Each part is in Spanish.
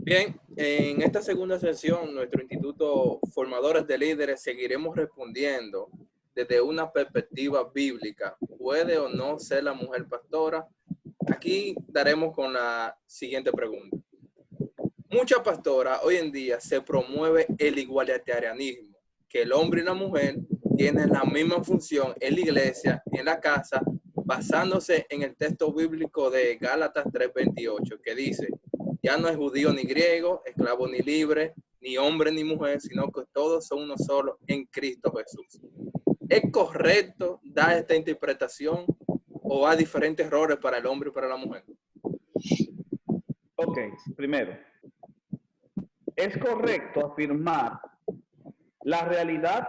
Bien, en esta segunda sesión, nuestro Instituto Formadores de Líderes seguiremos respondiendo desde una perspectiva bíblica. ¿Puede o no ser la mujer pastora? Aquí daremos con la siguiente pregunta. Muchas pastoras hoy en día se promueve el igualitarianismo, que el hombre y la mujer tienen la misma función en la iglesia, en la casa, basándose en el texto bíblico de Gálatas 3:28, que dice: ya no es judío ni griego, esclavo ni libre, ni hombre ni mujer, sino que todos son uno solo en Cristo Jesús. ¿Es correcto dar esta interpretación o hay diferentes roles para el hombre y para la mujer? Ok, primero, es correcto afirmar la realidad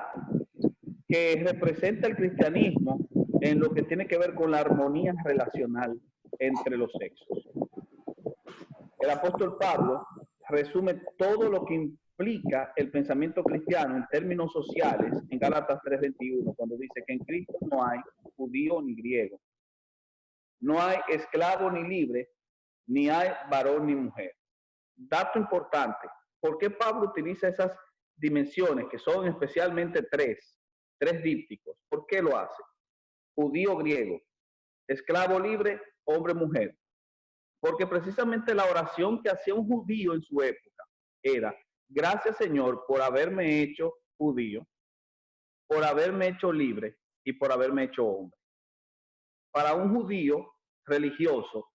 que representa el cristianismo en lo que tiene que ver con la armonía relacional entre los sexos. El apóstol Pablo resume todo lo que implica el pensamiento cristiano en términos sociales en Gálatas 3:21, cuando dice que en Cristo no hay judío ni griego, no hay esclavo ni libre, ni hay varón ni mujer. Dato importante, ¿por qué Pablo utiliza esas dimensiones, que son especialmente tres dípticos? ¿Por qué lo hace? Judío, griego, esclavo, libre, hombre, mujer. Porque precisamente la oración que hacía un judío en su época era: gracias, Señor, por haberme hecho judío, por haberme hecho libre y por haberme hecho hombre. Para un judío religioso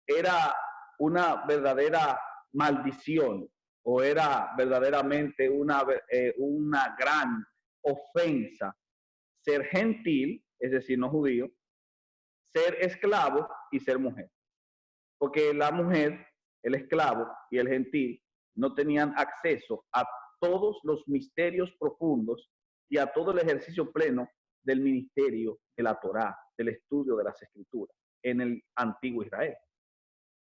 era una verdadera maldición, o era verdaderamente una gran ofensa ser gentil, es decir, no judío, ser esclavo y ser mujer. Porque la mujer, el esclavo y el gentil no tenían acceso a todos los misterios profundos y a todo el ejercicio pleno del ministerio de la Torá, del estudio de las Escrituras en el antiguo Israel.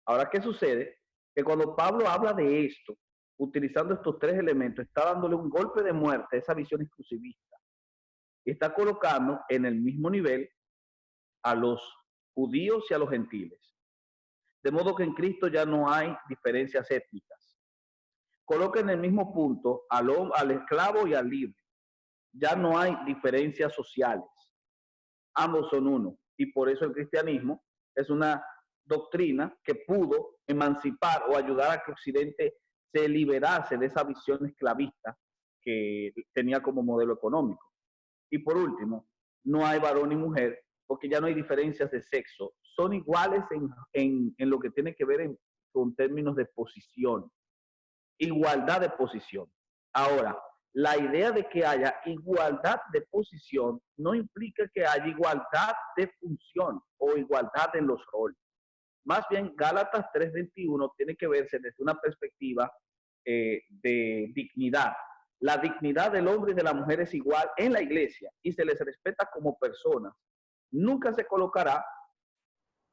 Ahora, ¿qué sucede? Que cuando Pablo habla de esto, utilizando estos tres elementos, está dándole un golpe de muerte a esa visión exclusivista y está colocando en el mismo nivel a los judíos y a los gentiles. De modo que en Cristo ya no hay diferencias étnicas. Coloca en el mismo punto al esclavo y al libre. Ya no hay diferencias sociales. Ambos son uno. Y por eso el cristianismo es una doctrina que pudo emancipar o ayudar a que Occidente se liberase de esa visión esclavista que tenía como modelo económico. Y por último, no hay varón ni mujer, porque ya no hay diferencias de sexo. Son iguales en lo que tiene que ver con términos de posición. Igualdad de posición. Ahora, la idea de que haya igualdad de posición no implica que haya igualdad de función o igualdad en los roles. Más bien, Gálatas 3:21 tiene que verse desde una perspectiva de dignidad. La dignidad del hombre y de la mujer es igual en la iglesia y se les respeta como personas. Nunca se colocará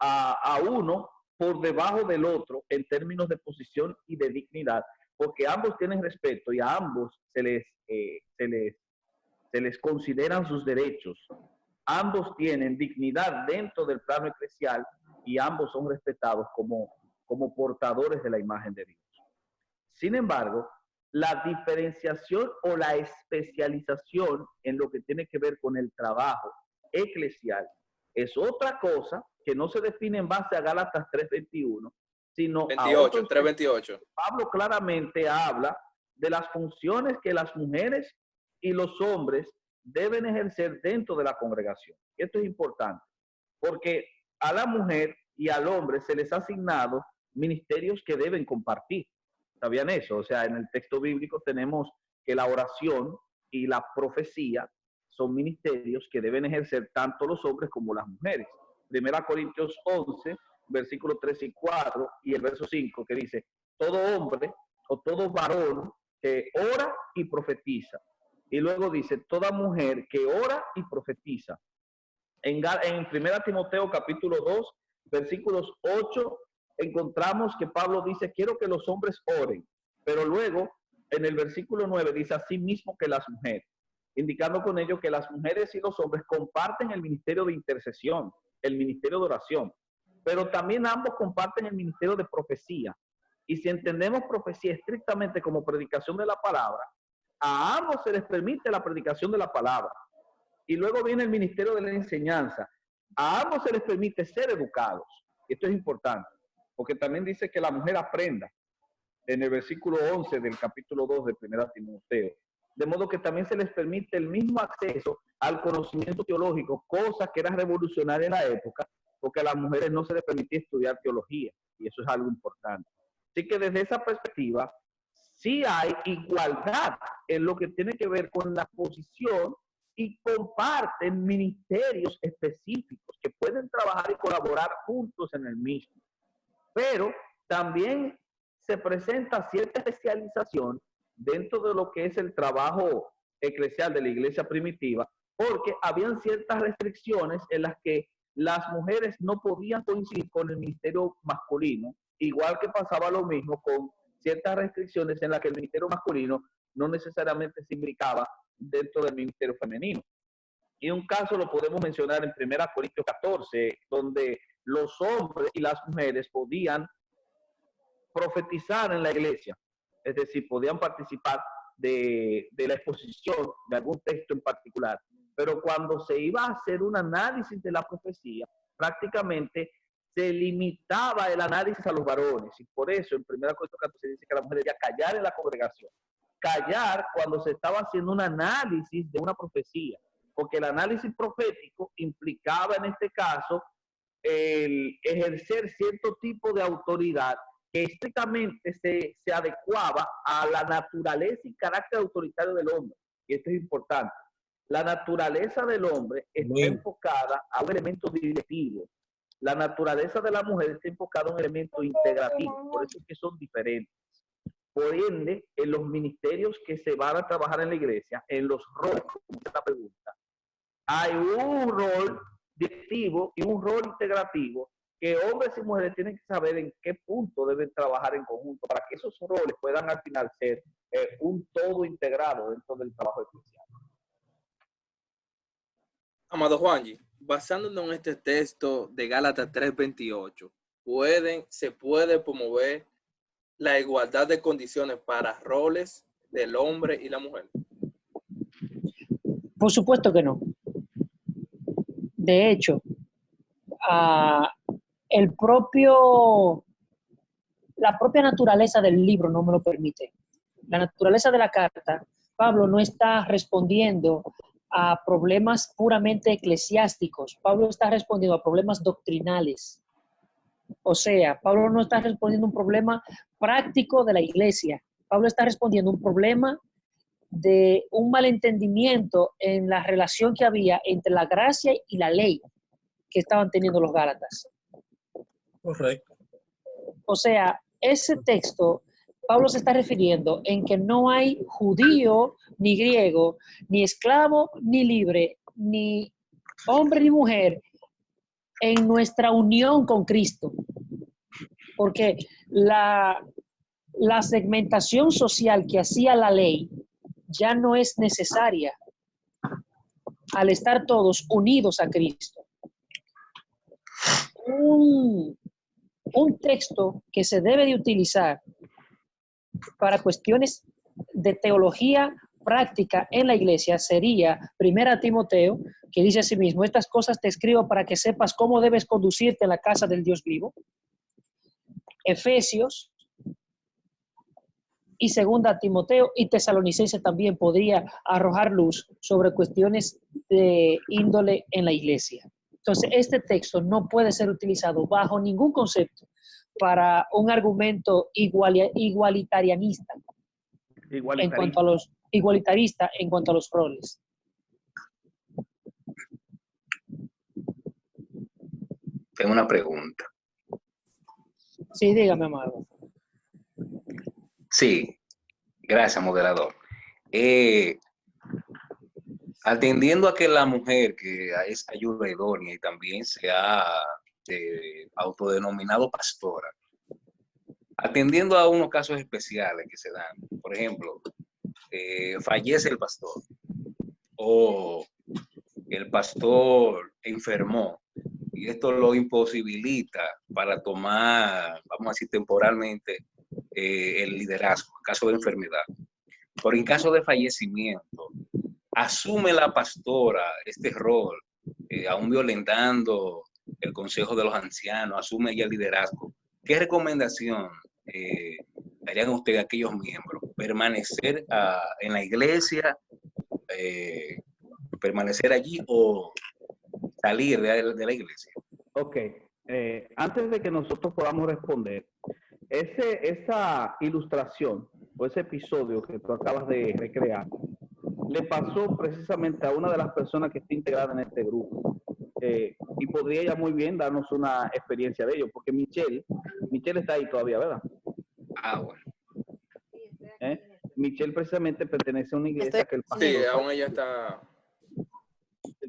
a uno por debajo del otro en términos de posición y de dignidad, porque ambos tienen respeto y a ambos se les consideran sus derechos. Ambos tienen dignidad dentro del plano eclesial y ambos son respetados como portadores de la imagen de Dios. Sin embargo, la diferenciación o la especialización en lo que tiene que ver con el trabajo eclesial es otra cosa que no se define en base a Gálatas 3:21, sino 28, 3:28. Pablo claramente habla de las funciones que las mujeres y los hombres deben ejercer dentro de la congregación. Esto es importante, porque a la mujer y al hombre se les ha asignado ministerios que deben compartir. ¿Sabían eso? O sea, en el texto bíblico tenemos que la oración y la profecía son ministerios que deben ejercer tanto los hombres como las mujeres. 1 Corintios 11, versículos 3 y 4 y el verso 5, que dice: todo hombre o todo varón que ora y profetiza. Y luego dice: toda mujer que ora y profetiza. En 1 Timoteo capítulo 2, versículos 8, encontramos que Pablo dice: quiero que los hombres oren. Pero luego, en el versículo 9, dice: así mismo que las mujeres, indicando con ello que las mujeres y los hombres comparten el ministerio de intercesión, el ministerio de oración, pero también ambos comparten el ministerio de profecía. Y si entendemos profecía estrictamente como predicación de la palabra, a ambos se les permite la predicación de la palabra. Y luego viene el ministerio de la enseñanza. A ambos se les permite ser educados. Y esto es importante, porque también dice que la mujer aprenda en el versículo 11 del capítulo 2 de 1 Timoteo. De modo que también se les permite el mismo acceso al conocimiento teológico, cosa que era revolucionaria en la época, porque a las mujeres no se les permitía estudiar teología, y eso es algo importante. Así que desde esa perspectiva, sí hay igualdad en lo que tiene que ver con la posición y comparten ministerios específicos que pueden trabajar y colaborar juntos en el mismo. Pero también se presenta cierta especialización dentro de lo que es el trabajo eclesial de la iglesia primitiva, porque habían ciertas restricciones en las que las mujeres no podían coincidir con el ministerio masculino, igual que pasaba lo mismo con ciertas restricciones en las que el ministerio masculino no necesariamente se implicaba dentro del ministerio femenino. Y un caso lo podemos mencionar en 1 Corintios 14, donde los hombres y las mujeres podían profetizar en la iglesia, es decir, podían participar de la exposición de algún texto en particular, pero cuando se iba a hacer un análisis de la profecía, prácticamente se limitaba el análisis a los varones, y por eso en 1 Corintios 14 dice que la mujer debía callar en la congregación, callar cuando se estaba haciendo un análisis de una profecía, porque el análisis profético implicaba en este caso el ejercer cierto tipo de autoridad que estrictamente se adecuaba a la naturaleza y carácter autoritario del hombre. Y esto es importante. La naturaleza del hombre está enfocada a un elemento directivo. La naturaleza de la mujer está enfocada a un elemento integrativo. Por eso es que son diferentes. Por ende, en los ministerios que se van a trabajar en la iglesia, en los roles, como es la pregunta, hay un rol directivo y un rol integrativo que hombres y mujeres tienen que saber en qué punto deben trabajar en conjunto para que esos roles puedan al final ser un todo integrado dentro del trabajo eclesial. Amado Juanji, basándonos en este texto de Gálatas 3:28, se puede promover la igualdad de condiciones para roles del hombre y la mujer. Por supuesto que no. De hecho, la propia naturaleza del libro no me lo permite. La naturaleza de la carta, Pablo no está respondiendo a problemas puramente eclesiásticos. Pablo está respondiendo a problemas doctrinales. O sea, Pablo no está respondiendo a un problema práctico de la iglesia. Pablo está respondiendo a un problema de un malentendimiento en la relación que había entre la gracia y la ley que estaban teniendo los Gálatas. Correcto. O sea, ese texto, Pablo se está refiriendo en que no hay judío ni griego, ni esclavo ni libre, ni hombre ni mujer en nuestra unión con Cristo. Porque la segmentación social que hacía la ley ya no es necesaria al estar todos unidos a Cristo. Un texto que se debe de utilizar para cuestiones de teología práctica en la iglesia sería 1 Timoteo, que dice así mismo: estas cosas te escribo para que sepas cómo debes conducirte en la casa del Dios vivo. Efesios y 2 Timoteo y Tesalonicenses también podría arrojar luz sobre cuestiones de índole en la iglesia. Entonces, este texto no puede ser utilizado bajo ningún concepto para un argumento igualitarianista en cuanto a los igualitarista en cuanto a los roles. Tengo una pregunta. Sí, dígame, amado. Sí, gracias, moderador. Atendiendo a que la mujer que es ayuda idónea y también se ha autodenominado pastora, atendiendo a unos casos especiales que se dan, por ejemplo, fallece el pastor o el pastor enfermó y esto lo imposibilita para tomar, vamos a decir temporalmente, el liderazgo, en caso de enfermedad. Pero en caso de fallecimiento, asume la pastora este rol, aún violentando el consejo de los ancianos, asume ella el liderazgo. ¿Qué recomendación darían ustedes a aquellos miembros? ¿Permanecer en la iglesia, permanecer allí o salir de la iglesia? Ok, antes de que nosotros podamos responder, esa ilustración o ese episodio que tú acabas de recrear, le pasó precisamente a una de las personas que está integrada en este grupo. Y podría ella muy bien darnos una experiencia de ello, porque Michelle está ahí todavía, ¿verdad? Ah, bueno. Michelle precisamente pertenece a una iglesia que el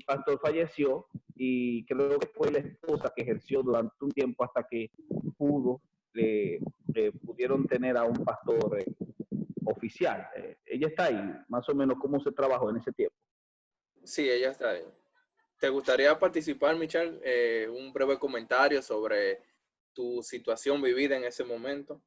pastor falleció, y creo que fue la esposa que ejerció durante un tiempo hasta que pudieron tener a un pastor oficial. Ella está ahí, más o menos, ¿cómo se trabajó en ese tiempo? Sí, ella está ahí. ¿Te gustaría participar, Michelle? Un breve comentario sobre tu situación vivida en ese momento.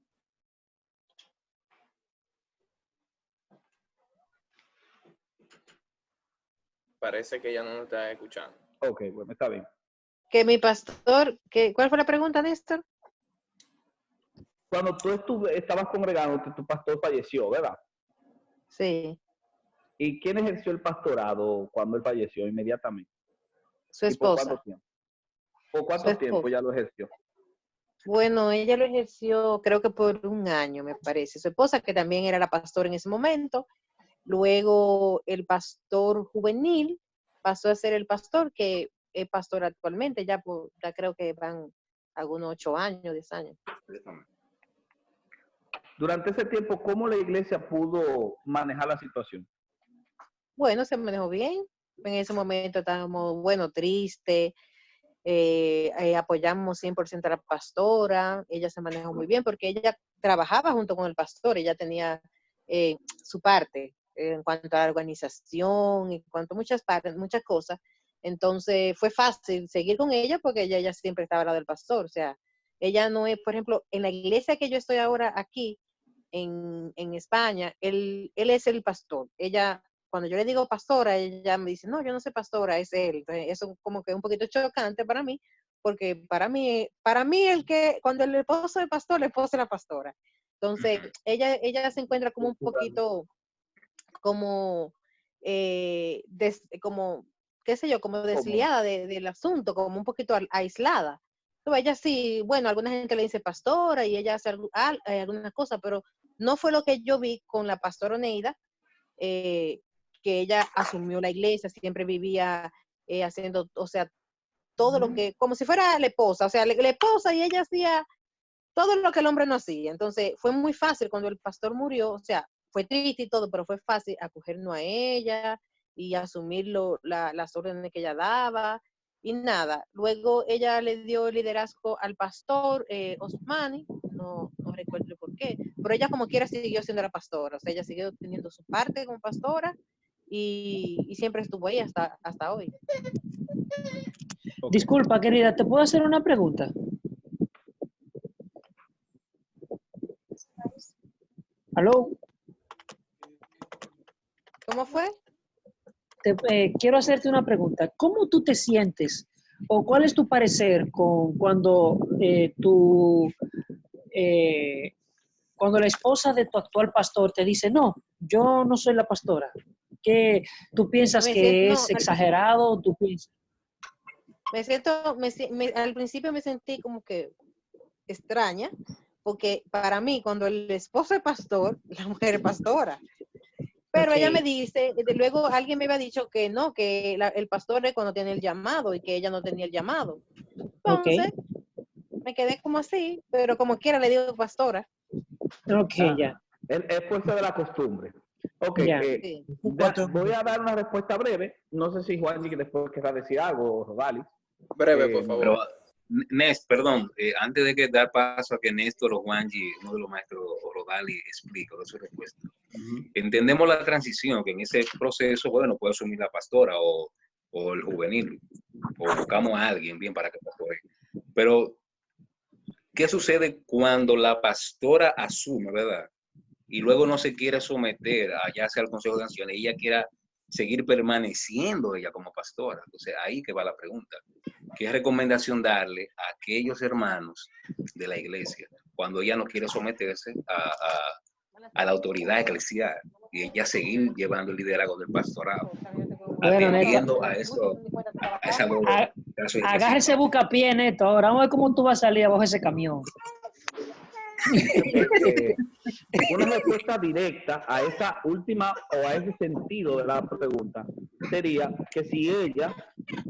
Parece que ella no nos está escuchando. Ok, bueno, está bien. Que mi pastor, ¿cuál fue la pregunta, Néstor? Cuando tú estabas congregando, tu pastor falleció, ¿verdad? Sí. ¿Y quién ejerció el pastorado cuando él falleció inmediatamente? Su esposa. ¿Por cuánto tiempo? ¿Por cuánto tiempo ya lo ejerció? Bueno, ella lo ejerció creo que por 1 año, me parece. Su esposa, que también era la pastora en ese momento. Luego el pastor juvenil pasó a ser el pastor que es pastor actualmente. Ya creo que van algunos 8 años, 10 años. Durante ese tiempo, ¿cómo la iglesia pudo manejar la situación? Bueno, se manejó bien. En ese momento estábamos, tristes. Apoyamos 100% a la pastora. Mucha se manejó muy bien porque ella trabajaba junto con el pastor. Ella tenía su parte en cuanto a la organización, en cuanto a muchas partes, muchas cosas. Entonces fue fácil seguir con ella porque ella siempre estaba al lado del pastor. O sea, ella no es, por ejemplo, en la iglesia que yo estoy ahora aquí, en España, él es el pastor. Ella, cuando yo le digo pastora, ella me dice, no, yo no soy pastora, es él. Entonces, eso como que es un poquito chocante para mí, porque para mí cuando el esposo es pastor, la esposa es la pastora. Entonces, ella se encuentra como un poquito, como, como, qué sé yo, como desliada del asunto, como un poquito aislada. Entonces, ella sí, bueno, alguna gente le dice pastora y ella hace algunas cosas, pero no fue lo que yo vi con la pastora Oneida, que ella asumió la iglesia, siempre vivía haciendo, o sea, todo lo que, como si fuera la esposa, o sea, la esposa, y ella hacía todo lo que el hombre no hacía. Entonces, fue muy fácil cuando el pastor murió, o sea, fue triste y todo, pero fue fácil acogernos a ella y asumir las órdenes que ella daba. Y nada, luego ella le dio liderazgo al pastor Osmani, no recuerdo por qué, pero ella como quiera siguió siendo la pastora, o sea, ella siguió teniendo su parte como pastora y siempre estuvo ahí hasta hoy. Okay. Disculpa, querida, ¿te puedo hacer una pregunta? ¿Aló? ¿Cómo fue? Quiero hacerte una pregunta. ¿Cómo tú te sientes o cuál es tu parecer cuando cuando la esposa de tu actual pastor te dice, no, yo no soy la pastora? ¿Qué tú piensas que es exagerado? ¿Tú piensas? Al principio me sentí como que extraña, porque para mí, cuando el esposo es pastor, la mujer es pastora. Pero ella me dice, luego alguien me había dicho que no, que el pastor es cuando tiene el llamado y que ella no tenía el llamado. Entonces, me quedé como así, pero como quiera le digo pastora. Ok, ya. Es fuerza de la costumbre. Ok, sí. Voy a dar una respuesta breve. No sé si Juan después querrá decir algo, Rodalis. Breve, por favor. Pero, perdón, antes de que dar paso a que Néstor o Juanji, uno de los maestros, o Rodali, explique su respuesta. Entendemos la transición, que en ese proceso, bueno, puede asumir la pastora o el juvenil, o buscamos a alguien bien para que pastore. Pero, ¿Qué sucede cuando la pastora asume, verdad? Y luego no se quiere someter a ya sea al Consejo de Ancianos, ella quiera seguir permaneciendo ella como pastora. Entonces, ahí que va la pregunta. ¿Qué recomendación darle a aquellos hermanos de la iglesia cuando ella no quiere someterse a la autoridad eclesial y ella seguir llevando el liderazgo del pastorado, Bueno, atendiendo Neto, a esa voz? agárrese bucapié, Neto. Ahora vamos a ver cómo tú vas a salir abajo de ese camión. Una respuesta directa a esa última o a ese sentido de la pregunta sería que si ella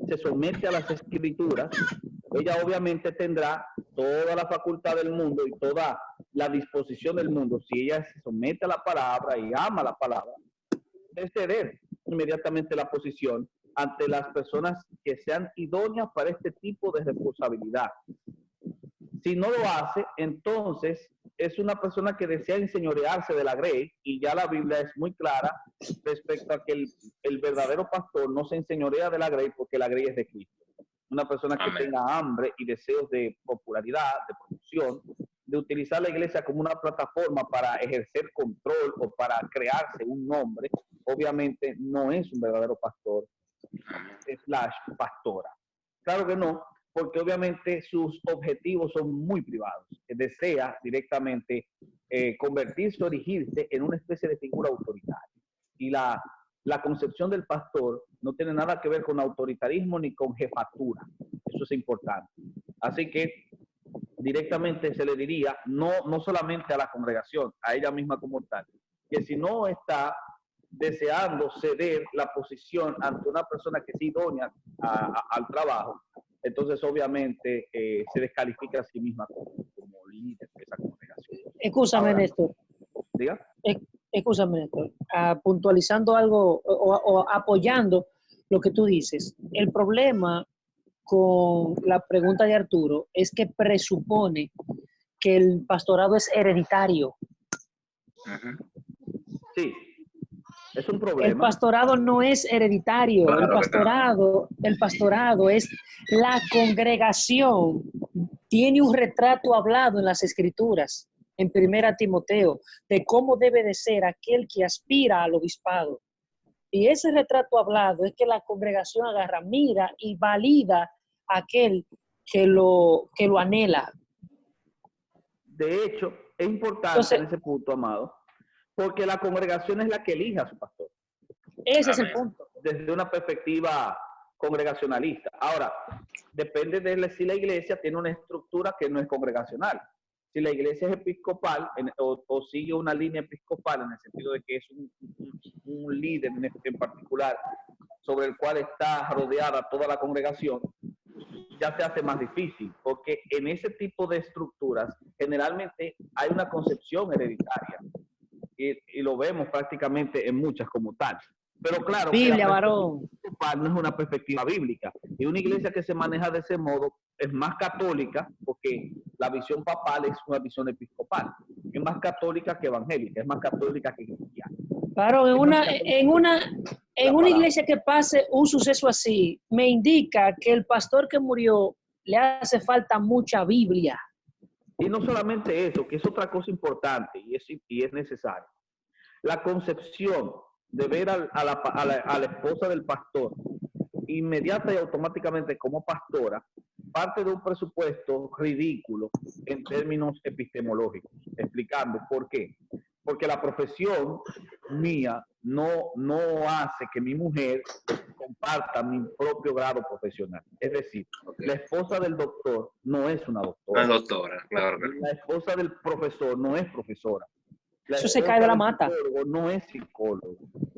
se somete a las escrituras, ella obviamente tendrá toda la facultad del mundo y toda la disposición del mundo, si ella se somete a la palabra y ama la palabra, de ceder inmediatamente la posición ante las personas que sean idóneas para este tipo de responsabilidad. Si no lo hace, entonces es una persona que desea enseñorearse de la grey, y ya la Biblia es muy clara respecto a que el verdadero pastor no se enseñorea de la grey, porque la grey es de Cristo. Una persona que Amén. tenga hambre y deseos de popularidad, de promoción, de utilizar la iglesia como una plataforma para ejercer control o para crearse un nombre, obviamente no es un verdadero pastor / pastora. Claro que no, porque obviamente sus objetivos son muy privados. Desea directamente convertirse o erigirse en una especie de figura autoritaria. Y la concepción del pastor no tiene nada que ver con autoritarismo ni con jefatura. Eso es importante. Así que directamente se le diría, no solamente a la congregación, a ella misma como tal, que si no está deseando ceder la posición ante una persona que es idónea al trabajo, entonces obviamente se descalifica a sí misma como líder de esa congregación. Escúchame, Ahora, Néstor. ¿diga? Escúchame, Néstor. Puntualizando algo o apoyando lo que tú dices. El problema con la pregunta de Arturo es que presupone que el pastorado es hereditario. Sí, es un problema. El pastorado no es hereditario. Claro, el pastorado es la congregación. Tiene un retrato hablado en las Escrituras, en 1 Timoteo, de cómo debe de ser aquel que aspira al obispado. Y ese retrato hablado es que la congregación agarra, mira y valida a aquel que lo anhela. De hecho, es importante Entonces, en ese punto, amado, porque la congregación es la que elija a su pastor, ese es el punto. desde una perspectiva congregacionalista. Ahora, depende de si la iglesia tiene una estructura que no es congregacional. Si la iglesia es episcopal o sigue una línea episcopal en el sentido de que es un líder en particular sobre el cual está rodeada toda la congregación, ya se hace más difícil, porque en ese tipo de estructuras generalmente hay una concepción hereditaria y lo vemos prácticamente en muchas como tal. Pero claro, Biblia, que varón. no es una perspectiva bíblica. Y una iglesia que se maneja de ese modo es más católica, porque la visión papal es una visión episcopal. Es más católica que evangélica, es más católica que cristiana. Varón, en una iglesia que pase un suceso así, me indica que el pastor que murió le hace falta mucha Biblia. Y no solamente eso, que es otra cosa importante y es necesario. La concepción de ver a la esposa del pastor inmediata y automáticamente como pastora parte de un presupuesto ridículo en términos epistemológicos. Explicando por qué. Porque la profesión mía no hace que mi mujer comparta mi propio grado profesional. Es decir, la esposa del doctor no es una doctora. No es doctora, claro. La esposa del profesor no es profesora. Eso se cae de la mata. No es psicólogo.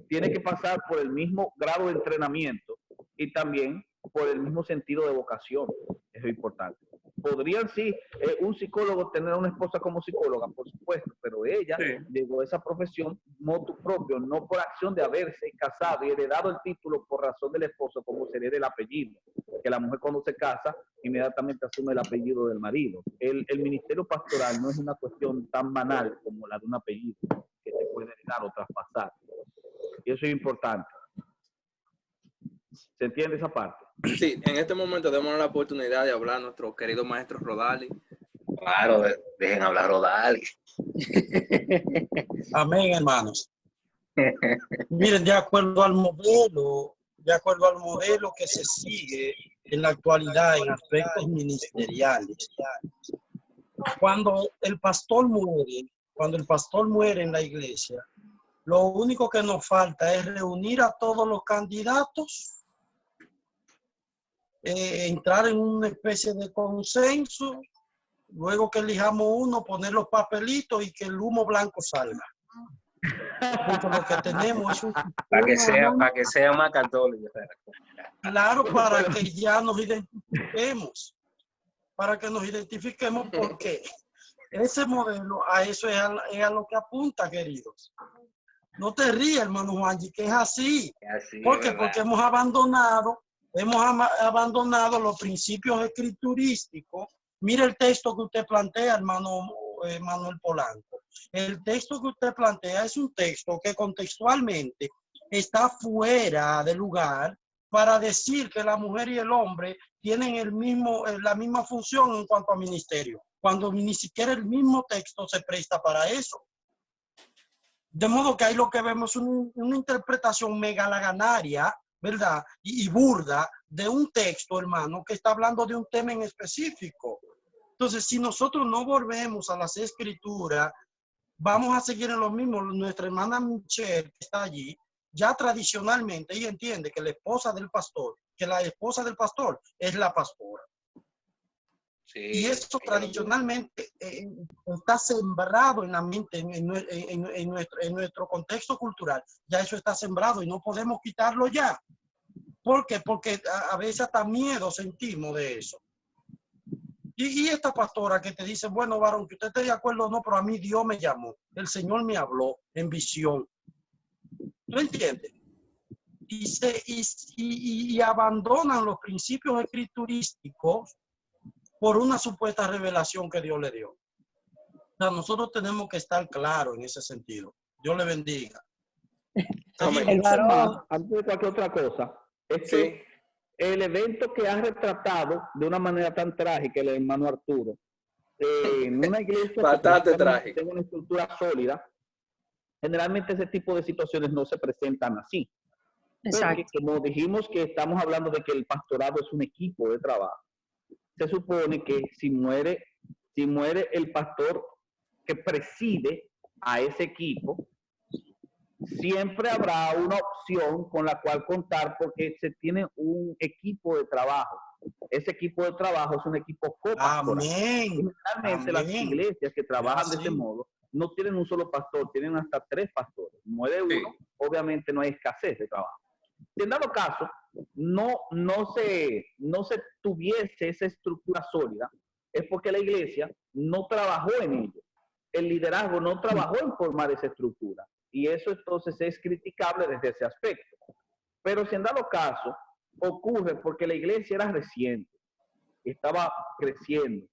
Tiene que pasar por el mismo grado de entrenamiento y también por el mismo sentido de vocación. Eso es importante. Podrían sí un psicólogo tener a una esposa como psicóloga, por supuesto, pero ella llegó a esa profesión motu propio, no por acción de haberse casado y heredado el título por razón del esposo, como se hereda el apellido. Que la mujer cuando se casa inmediatamente asume el apellido del marido. El ministerio pastoral no es una cuestión tan banal como la de un apellido que se puede heredar o traspasar. Y eso es importante. ¿Se entiende esa parte? Sí, en este momento demos la oportunidad de hablar a nuestro querido maestro Rodali Claro, dejen hablar Rodal. Amén, hermanos. Miren, de acuerdo al modelo que se sigue en la actualidad en aspectos ministeriales, cuando el pastor muere en la iglesia, lo único que nos falta es reunir a todos los candidatos, entrar en una especie de consenso, luego que elijamos uno, poner los papelitos y que el humo blanco salga. Porque lo que tenemos es un Para que sea más católico. claro, para que ya nos identifiquemos. Porque ese modelo a eso es a lo que apunta, queridos. No te rías, hermano Juanji, que es así. ¿Por qué? Porque hemos abandonado los principios escriturísticos. Mire el texto que usted plantea, hermano Manuel Polanco. El texto que usted plantea es un texto que contextualmente está fuera de lugar para decir que la mujer y el hombre tienen la misma función en cuanto a ministerio, cuando ni siquiera el mismo texto se presta para eso. De modo que ahí lo que vemos es una interpretación megalaganaria, ¿verdad? Y burda de un texto, hermano, que está hablando de un tema en específico. Entonces, si nosotros no volvemos a las escrituras, vamos a seguir en lo mismo. Nuestra hermana Michelle, que está allí, ya tradicionalmente, ella entiende que la esposa del pastor es la pastora. Sí, y eso tradicionalmente está sembrado en la mente, en nuestro contexto cultural. Ya eso está sembrado y no podemos quitarlo ya. ¿Por qué? Porque a veces hasta miedo sentimos de eso. Y esta pastora que te dice, bueno, varón, que usted esté de acuerdo o no, pero a mí Dios me llamó. El Señor me habló en visión. ¿Tú entiendes? Y abandonan los principios escriturísticos por una supuesta revelación que Dios le dio. O sea, nosotros tenemos que estar claros en ese sentido. Dios le bendiga. El varón. Antes de cualquier otra cosa, Sí. El evento que ha retratado de una manera tan trágica el hermano Arturo, en una iglesia Bastante que trágico. tiene una estructura sólida, generalmente ese tipo de situaciones no se presentan así. Porque, como dijimos que estamos hablando de que el pastorado es un equipo de trabajo, se supone que si muere el pastor que preside a ese equipo, siempre habrá una opción con la cual contar porque se tiene un equipo de trabajo. Ese equipo de trabajo es un equipo copastoral. Generalmente las iglesias que trabajan de ese modo no tienen un solo pastor, tienen hasta 3 pastores. Muere uno, obviamente no hay escasez de trabajo. Si en dado caso no se tuviese esa estructura sólida, es porque la iglesia no trabajó en ello. El liderazgo no trabajó en formar esa estructura. Y eso entonces es criticable desde ese aspecto. Pero si en dado caso ocurre porque la iglesia era reciente, estaba creciendo,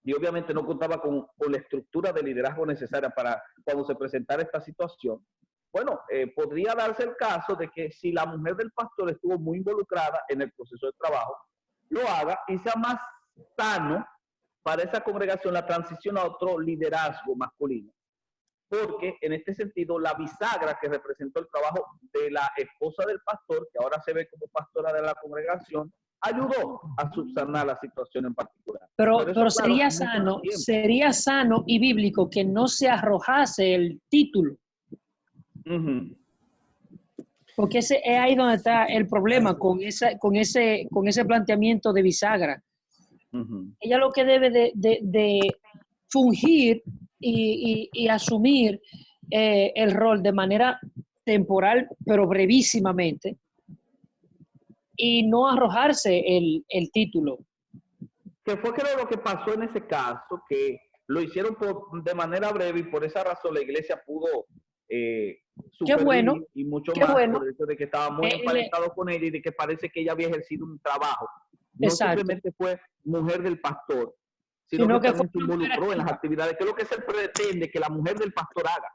y obviamente no contaba con la estructura de liderazgo necesaria para cuando se presentara esta situación, bueno, podría darse el caso de que si la mujer del pastor estuvo muy involucrada en el proceso de trabajo, lo haga y sea más sano para esa congregación la transición a otro liderazgo masculino. Porque en este sentido la bisagra que representó el trabajo de la esposa del pastor, que ahora se ve como pastora de la congregación, ayudó a subsanar la situación en particular. Pero claro, sería sano y bíblico que no se arrojase el título. Porque es ahí donde está el problema con ese planteamiento de bisagra. Ella lo que debe de fungir y asumir el rol de manera temporal, pero brevísimamente, y no arrojarse el título. Que fue creo lo que pasó en ese caso, que lo hicieron de manera breve y por esa razón la iglesia pudo y mucho más por el hecho de que estaba muy emparentado con ella y de que parece que ella había ejercido un trabajo. No simplemente fue mujer del pastor, sino que también se involucró en las actividades, que es lo que se pretende que la mujer del pastor haga.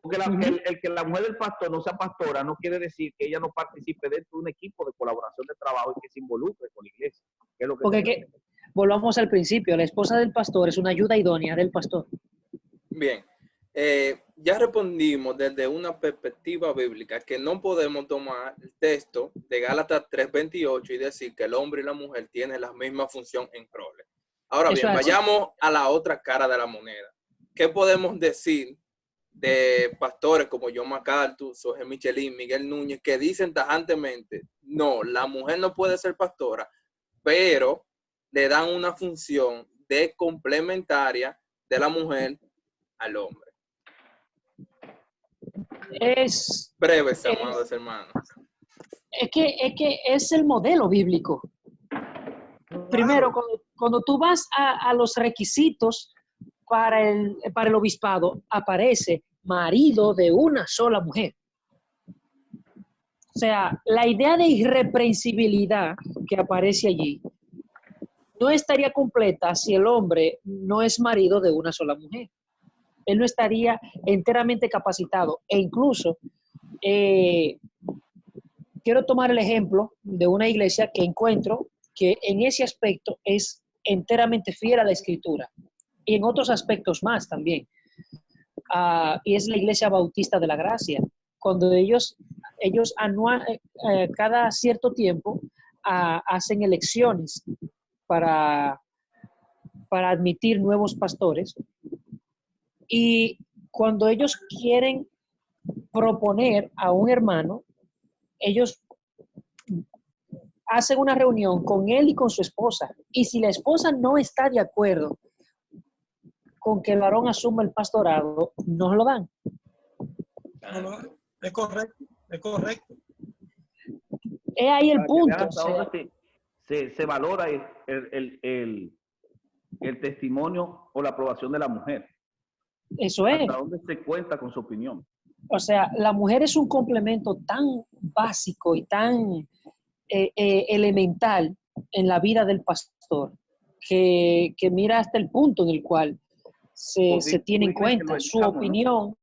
Porque el que la mujer del pastor no sea pastora no quiere decir que ella no participe dentro de un equipo de colaboración de trabajo y que se involucre con la iglesia. Que es lo que volvamos al principio. La esposa del pastor es una ayuda idónea del pastor. Bien, ya respondimos desde una perspectiva bíblica que no podemos tomar el texto de Gálatas 3:28 y decir que el hombre y la mujer tienen la misma función en roles. Ahora bien, vayamos a la otra cara de la moneda. ¿Qué podemos decir de pastores como John MacArthur, Jorge Michelin, Miguel Núñez, que dicen tajantemente, no, la mujer no puede ser pastora, pero le dan una función de complementaria de la mujer al hombre? Es breves, amados hermanos. Es que es el modelo bíblico. Primero, cuando tú vas a los requisitos para el obispado, aparece marido de una sola mujer. O sea, la idea de irreprensibilidad que aparece allí no estaría completa si el hombre no es marido de una sola mujer. Él no estaría enteramente capacitado. E incluso, quiero tomar el ejemplo de una iglesia que encuentro que en ese aspecto es enteramente fiel a la Escritura. Y en otros aspectos más también. Y es la Iglesia Bautista de la Gracia. Cuando ellos cada cierto tiempo hacen elecciones para admitir nuevos pastores. Y cuando ellos quieren proponer a un hermano, ellos hacen una reunión con él y con su esposa. Y si la esposa no está de acuerdo con que el varón asuma el pastorado, no lo dan. No, es correcto, es correcto. Es ahí el punto. Hasta dónde se valora el testimonio o la aprobación de la mujer. Eso es. Hasta dónde se cuenta con su opinión. O sea, la mujer es un complemento tan básico y tan elemental en la vida del pastor que mira hasta el punto en el cual se tiene en cuenta su opinión, ¿no?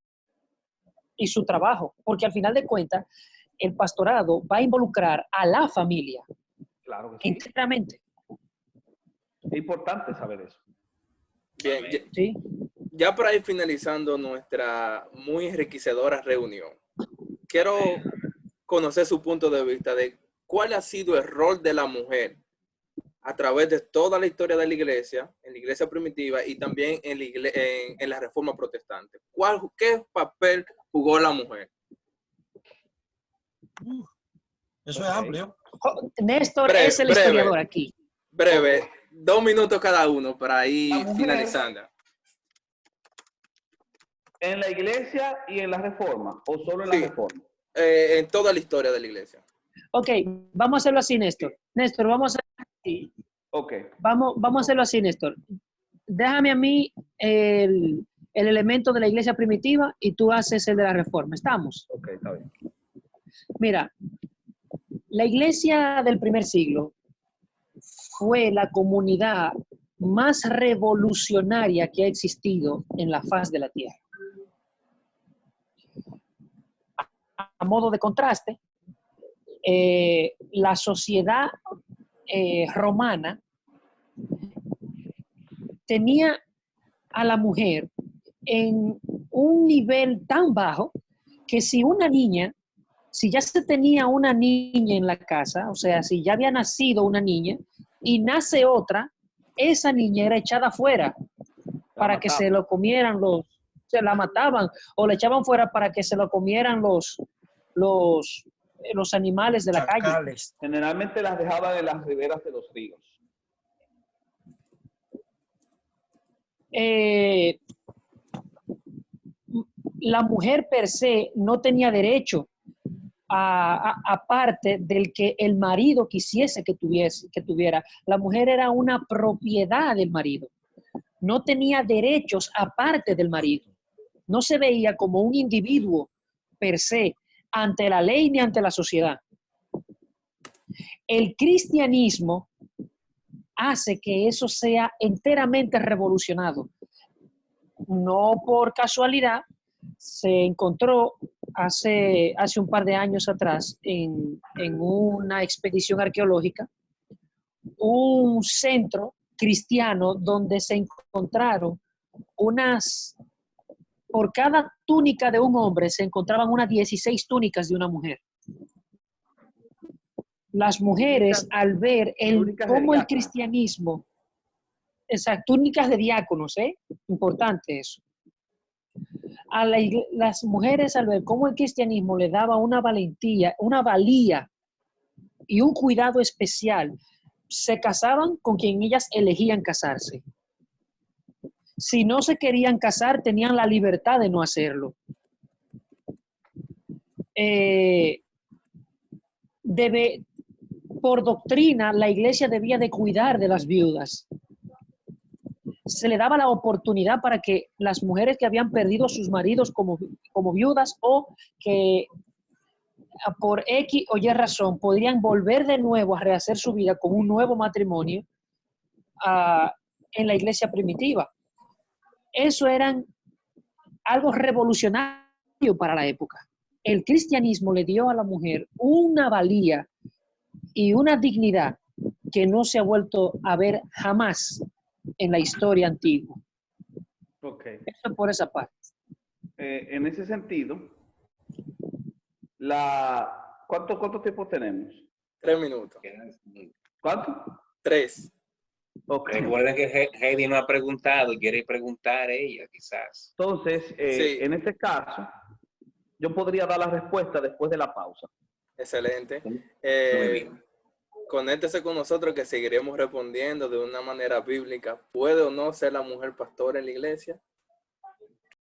Y su trabajo, porque al final de cuentas el pastorado va a involucrar a la familia. Claro que sí. Enteramente. Es importante saber eso. Bien, ¿Sí? Ya para ir finalizando nuestra muy enriquecedora reunión, quiero conocer su punto de vista de cuál ha sido el rol de la mujer a través de toda la historia de la iglesia, en la iglesia primitiva y también en la reforma protestante. ¿Qué papel jugó la mujer? Eso es amplio. Néstor es el historiador aquí. Breve, 2 minutos cada uno para ir finalizando. ¿En la iglesia y en la reforma? ¿O solo en la reforma? En toda la historia de la iglesia. Ok, vamos a hacerlo así, Néstor. Néstor, vamos a hacerlo así. Okay. Vamos a hacerlo así, Néstor. Déjame a mí el elemento de la iglesia primitiva y tú haces el de la reforma. ¿Estamos? Ok, está bien. Mira, la iglesia del primer siglo fue la comunidad más revolucionaria que ha existido en la faz de la tierra. A modo de contraste, la sociedad romana tenía a la mujer en un nivel tan bajo que si ya se tenía una niña en la casa, o sea, si ya había nacido una niña y nace otra, esa niña era echada fuera para que se lo comieran se la mataban o la echaban fuera para que se lo comieran los animales de la calle. Generalmente las dejaban en las riberas de los ríos. La mujer per se no tenía derecho aparte del que el marido quisiese que tuviera. La mujer era una propiedad del marido. No tenía derechos aparte del marido. No se veía como un individuo per se ante la ley ni ante la sociedad. El cristianismo hace que eso sea enteramente revolucionado. No por casualidad, se encontró hace un par de años atrás en una expedición arqueológica un centro cristiano donde se encontraron por cada túnica de un hombre se encontraban unas 16 túnicas de una mujer. Las mujeres, al ver cómo el cristianismo, esas túnicas de diáconos, importante eso. Las mujeres, al ver cómo el cristianismo le daba una valentía, una valía y un cuidado especial, se casaban con quien ellas elegían casarse. Si no se querían casar, tenían la libertad de no hacerlo. Por doctrina, la iglesia debía de cuidar de las viudas. Se le daba la oportunidad para que las mujeres que habían perdido a sus maridos como viudas o que por X o Y razón podrían volver de nuevo a rehacer su vida con un nuevo matrimonio en la iglesia primitiva. Eso era algo revolucionario para la época. El cristianismo le dio a la mujer una valía y una dignidad que no se ha vuelto a ver jamás en la historia antigua. Okay. Eso por esa parte. En ese sentido, ¿cuánto tiempo tenemos? 3 minutos. ¿Cuánto? 3. Okay. Recuerden que Heidi no ha preguntado y quiere preguntar ella, quizás. Entonces, Sí. En este caso, yo podría dar la respuesta después de la pausa. Excelente. Muy bien. Conéctese con nosotros que seguiremos respondiendo de una manera bíblica. ¿Puede o no ser la mujer pastora en la iglesia?